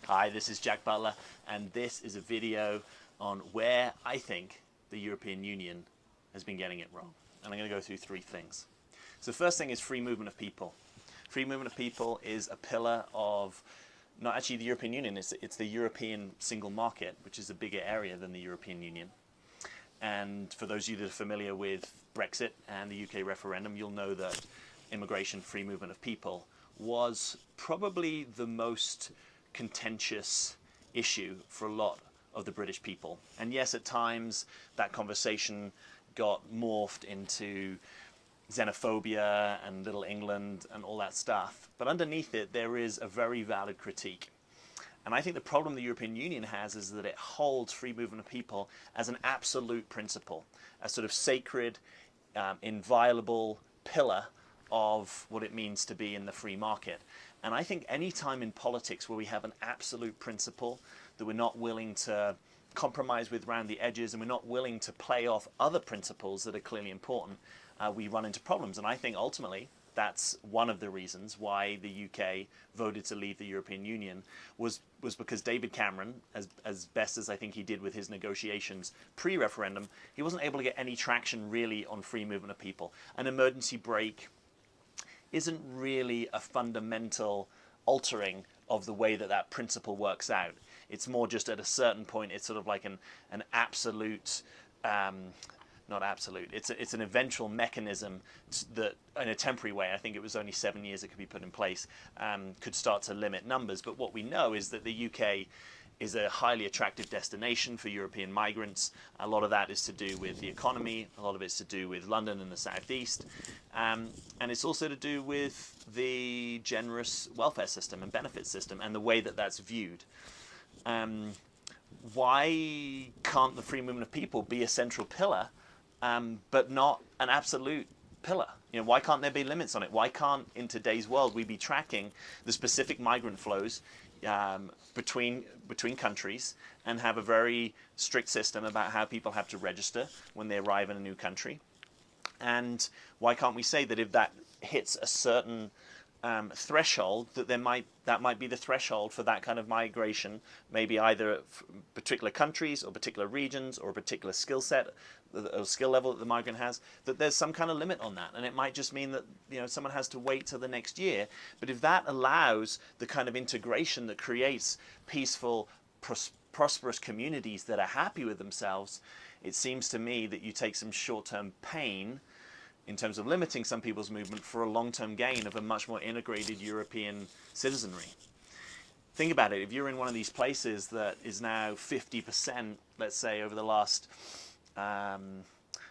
Hi, this is Jack Butler, and this is a video on where I think the European Union has been getting it wrong. And I'm going to go through three things. So the first thing is free movement of people. Free movement of people is a pillar of not actually the European Union, it's the European single market, which is a bigger area than the European Union. And for those of you that are familiar with Brexit and the UK referendum, you'll know that immigration, free movement of people was probably the most contentious issue for a lot of the British people. And yes, at times that conversation got morphed into xenophobia and Little England and all that stuff. But underneath it, there is a very valid critique. And I think the problem the European Union has is that it holds free movement of people as an absolute principle, a sort of sacred, inviolable pillar of what it means to be in the free market. And I think any time in politics where we have an absolute principle that we're not willing to compromise with around the edges and we're not willing to play off other principles that are clearly important, we run into problems. And I think ultimately that's one of the reasons why the UK voted to leave the European Union was because David Cameron, as best as I think he did with his negotiations pre-referendum, he wasn't able to get any traction really on free movement of people. An emergency brake isn't really a fundamental altering of the way that that principle works out. It's more just at a certain point, it's sort of like an absolute, not absolute, it's an eventual mechanism that in a temporary way, I think it was only 7 years it could be put in place, could start to limit numbers. But what we know is that the UK is a highly attractive destination for European migrants. A lot of that is to do with the economy, a lot of it's to do with London and the southeast, and it's also to do with the generous welfare system and benefit system and the way that that's viewed. Why can't the free movement of people be a central pillar, but not an absolute pillar? You know, why can't there be limits on it? Why can't, in today's world, we be tracking the specific migrant flows between countries and have a very strict system about how people have to register when they arrive in a new country? And why can't we say that if that hits a certain threshold, that might be the threshold for that kind of migration, maybe either particular countries or particular regions or a particular skill set or skill level that the migrant has, that there's some kind of limit on that. And it might just mean that, you know, someone has to wait till the next year. But if that allows the kind of integration that creates peaceful, prosperous communities that are happy with themselves, it seems to me that you take some short-term pain in terms of limiting some people's movement for a long-term gain of a much more integrated European citizenry. Think about it. If you're in one of these places that is now 50%, let's say, over the last,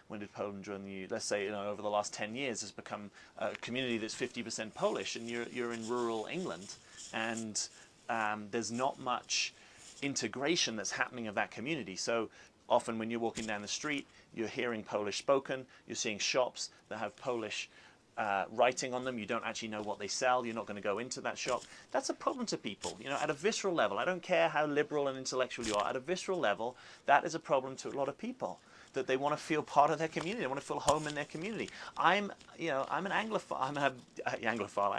when did Poland join the EU? Let's say, you know, over the last 10 years has become a community that's 50% Polish, and you're in rural England, and there's not much integration that's happening of that community. So often when you're walking down the street, you're hearing Polish spoken, you're seeing shops that have Polish writing on them, you don't actually know what they sell, you're not going to go into that shop. That's a problem to people, you know, at a visceral level. I don't care how liberal and intellectual you are, at a visceral level, that is a problem to a lot of people, that they want to feel part of their community, they want to feel home in their community. I'm an Anglophile, I'm an Anglophile,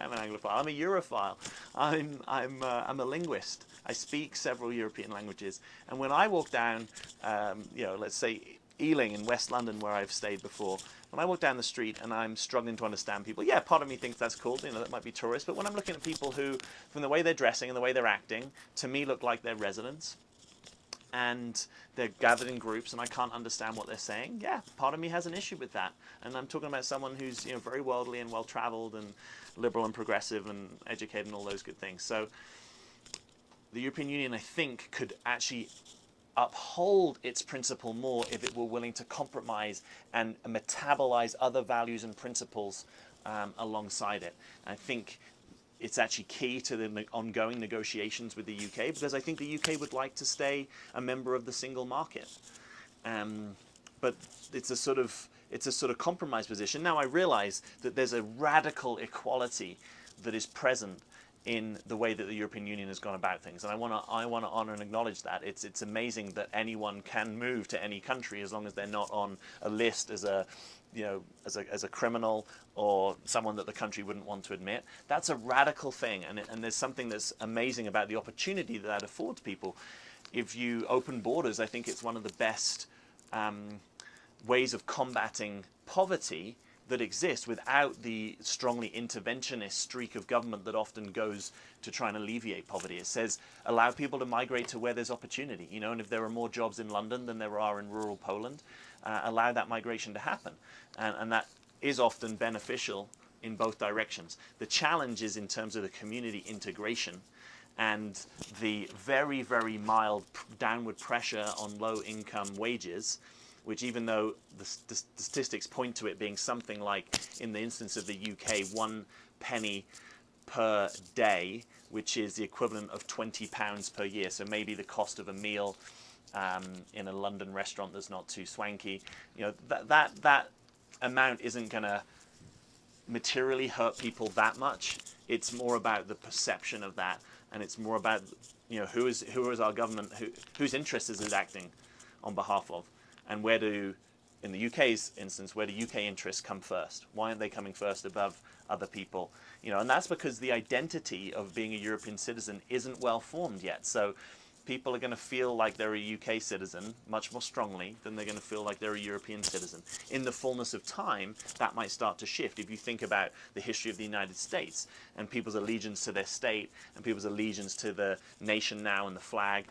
I'm a Europhile, I'm a linguist. I speak several European languages, and when I walk down, let's say Ealing in West London, where I've stayed before, when I walk down the street and I'm struggling to understand people, yeah, part of me thinks that's cool, you know, that might be tourists, but when I'm looking at people who, from the way they're dressing and the way they're acting, to me look like they're residents, and they're gathered in groups and I can't understand what they're saying, yeah, part of me has an issue with that. And I'm talking about someone who's, you know, very worldly and well-traveled and liberal and progressive and educated and all those good things. So the European Union, I think, could actually uphold its principle more if it were willing to compromise and metabolize other values and principles alongside it. And I think it's actually key to the ongoing negotiations with the UK, because I think the UK would like to stay a member of the single market. But it's a sort of compromise position. Now I realize that there's a radical equality that is present in the way that the European Union has gone about things, and I want to honor and acknowledge that. It's amazing that anyone can move to any country as long as they're not on a list as a as a criminal or someone that the country wouldn't want to admit. That's a radical thing, and there's something that's amazing about the opportunity that affords people. If you open borders, I think it's one of the best ways of combating poverty that exists without the strongly interventionist streak of government that often goes to try and alleviate poverty. It says allow people to migrate to where there's opportunity, and if there are more jobs in London than there are in rural Poland, allow that migration to happen. And that is often beneficial in both directions. The challenge is in terms of the community integration and the very, very mild downward pressure on low-income wages, which even though the statistics point to it being something like, in the instance of the UK, 1 penny per day, which is the equivalent of £20 per year. So maybe the cost of a meal in a London restaurant that's not too swanky. That amount isn't going to materially hurt people that much. It's more about the perception of that, and it's more about who is our government, whose interests is it acting on behalf of, and in the UK's instance, where do UK interests come first? Why aren't they coming first above other people? And that's because the identity of being a European citizen isn't well formed yet. So people are going to feel like they're a UK citizen much more strongly than they're going to feel like they're a European citizen. In the fullness of time, that might start to shift. If you think about the history of the United States and people's allegiance to their state and people's allegiance to the nation now and the flag,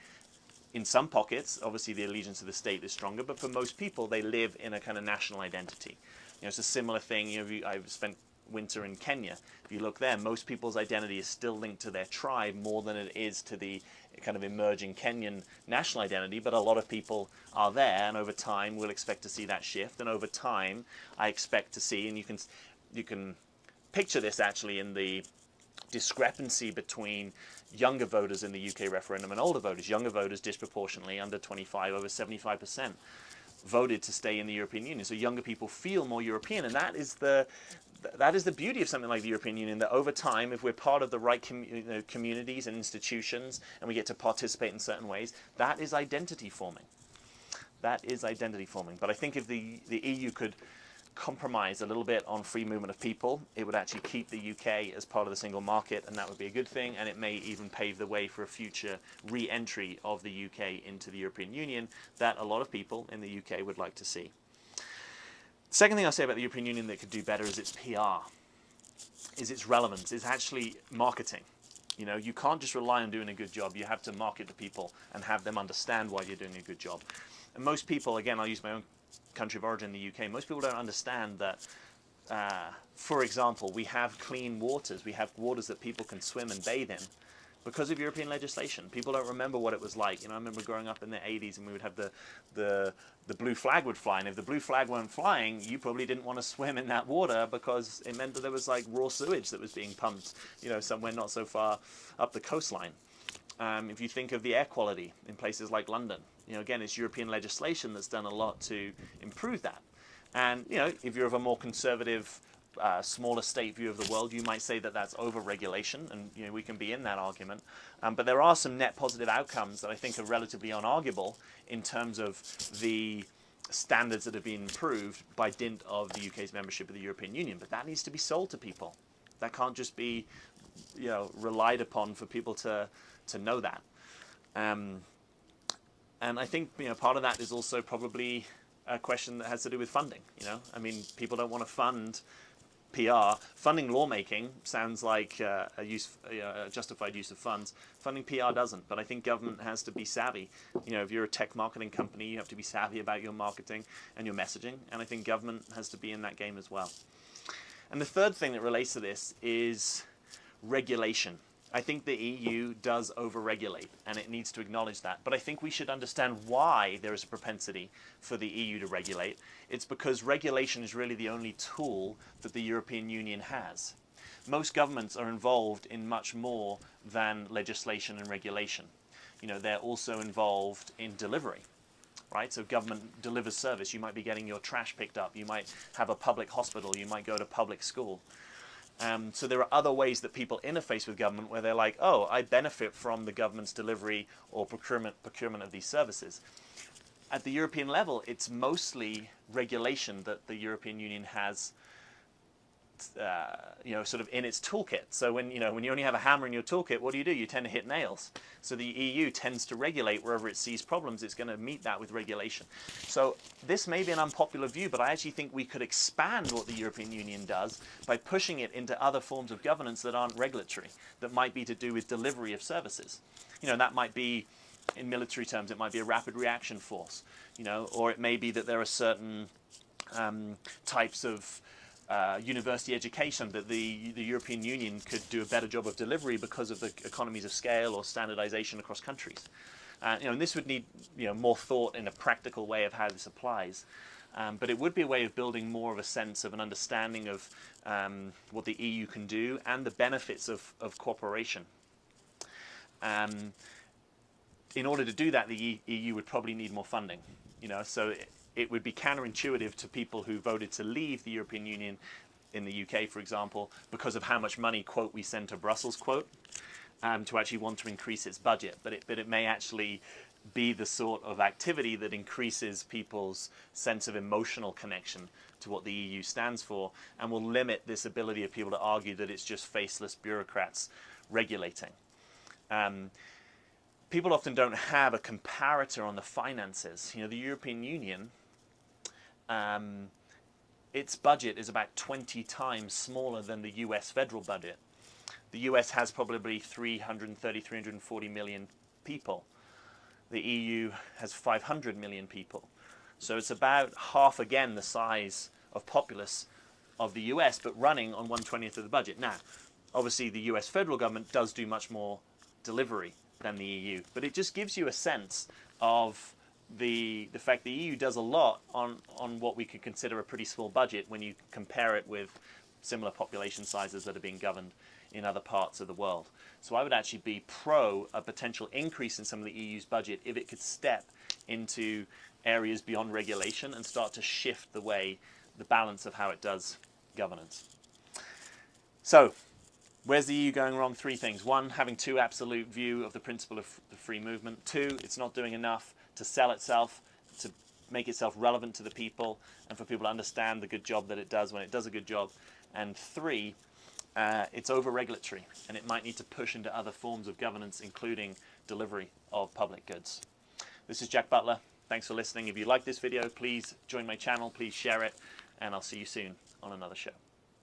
in some pockets, obviously the allegiance to the state is stronger, but for most people, they live in a kind of national identity. It's a similar thing. I've spent winter in Kenya. If you look there, most people's identity is still linked to their tribe more than it is to the kind of emerging Kenyan national identity, but a lot of people are there, and over time we'll expect to see that shift. And over time, I expect to see, and you can picture this actually in the discrepancy between younger voters in the UK referendum and older voters. Younger voters disproportionately, under 25, over 75%, voted to stay in the European Union. So younger people feel more European, and that is the beauty of something like the European Union, that over time, if we're part of the right communities and institutions, and we get to participate in certain ways, that is identity forming. That is identity forming. But I think if the EU could compromise a little bit on free movement of people, it would actually keep the UK as part of the single market, and that would be a good thing, and it may even pave the way for a future re-entry of the UK into the European Union that a lot of people in the UK would like to see. Second thing I'll say about the European Union that could do better is its PR, is its relevance, is actually marketing. You can't just rely on doing a good job. You have to market to people and have them understand why you're doing a good job. And most people, again, I'll use my own country of origin, the UK, most people don't understand that, for example, we have clean waters. We have waters that people can swim and bathe in because of European legislation. People don't remember what it was like. I remember growing up in the 80s and we would have the blue flag would fly, and if the blue flag weren't flying, you probably didn't want to swim in that water because it meant that there was like raw sewage that was being pumped, somewhere not so far up the coastline. If you think of the air quality in places like London, again, it's European legislation that's done a lot to improve that. And, if you're of a more conservative, smaller state view of the world, you might say that that's over-regulation, and, we can be in that argument. But there are some net positive outcomes that I think are relatively unarguable in terms of the standards that have been improved by dint of the UK's membership of the European Union. But that needs to be sold to people. That can't just be, relied upon for people to know that. And I think part of that is also probably a question that has to do with funding. People don't want to fund PR. Funding lawmaking sounds like a justified use of funds. Funding PR doesn't, but I think government has to be savvy. If you're a tech marketing company, you have to be savvy about your marketing and your messaging, and I think government has to be in that game as well. And the third thing that relates to this is regulation. I think the EU does over-regulate, and it needs to acknowledge that. But I think we should understand why there is a propensity for the EU to regulate. It's because regulation is really the only tool that the European Union has. Most governments are involved in much more than legislation and regulation. They're also involved in delivery. Right? So government delivers service. You might be getting your trash picked up. You might have a public hospital. You might go to public school. So there are other ways that people interface with government where they're like, oh, I benefit from the government's delivery or procurement of these services. at the European level, it's mostly regulation that the European Union has, sort of in its toolkit. So when you only have a hammer in your toolkit, what do? You tend to hit nails. So the EU tends to regulate wherever it sees problems. It's going to meet that with regulation. So this may be an unpopular view, but I actually think we could expand what the European Union does by pushing it into other forms of governance that aren't regulatory, that might be to do with delivery of services. That might be, in military terms, it might be a rapid reaction force, or it may be that there are certain types of university education that the European Union could do a better job of delivery because of the economies of scale or standardization across countries. And this would need more thought in a practical way of how this applies. But it would be a way of building more of a sense of an understanding of what the EU can do and the benefits of cooperation. In order to do that, the EU would probably need more funding. So it would be counterintuitive to people who voted to leave the European Union in the UK, for example, because of how much money, quote, we send to Brussels, quote, to actually want to increase its budget. But it may actually be the sort of activity that increases people's sense of emotional connection to what the EU stands for, and will limit this ability of people to argue that it's just faceless bureaucrats regulating. People often don't have a comparator on the finances. The European Union, its budget is about 20 times smaller than the US federal budget. The US has probably 330, 340 million people. The EU has 500 million people. So it's about half again the size of populace of the US, but running on 1/20th of the budget. Now, obviously the US federal government does do much more delivery than the EU, but it just gives you a sense of the fact the EU does a lot on what we could consider a pretty small budget when you compare it with similar population sizes that are being governed in other parts of the world. So I would actually be pro a potential increase in some of the EU's budget if it could step into areas beyond regulation and start to shift the balance of how it does governance. So where's the EU going wrong? 3 things. 1, having too absolute view of the principle of the free movement. 2, it's not doing enough to sell itself, to make itself relevant to the people, and for people to understand the good job that it does when it does a good job. And 3, it's over-regulatory, and it might need to push into other forms of governance, including delivery of public goods. This is Jack Butler. Thanks for listening. If you like this video, please join my channel, please share it, and I'll see you soon on another show.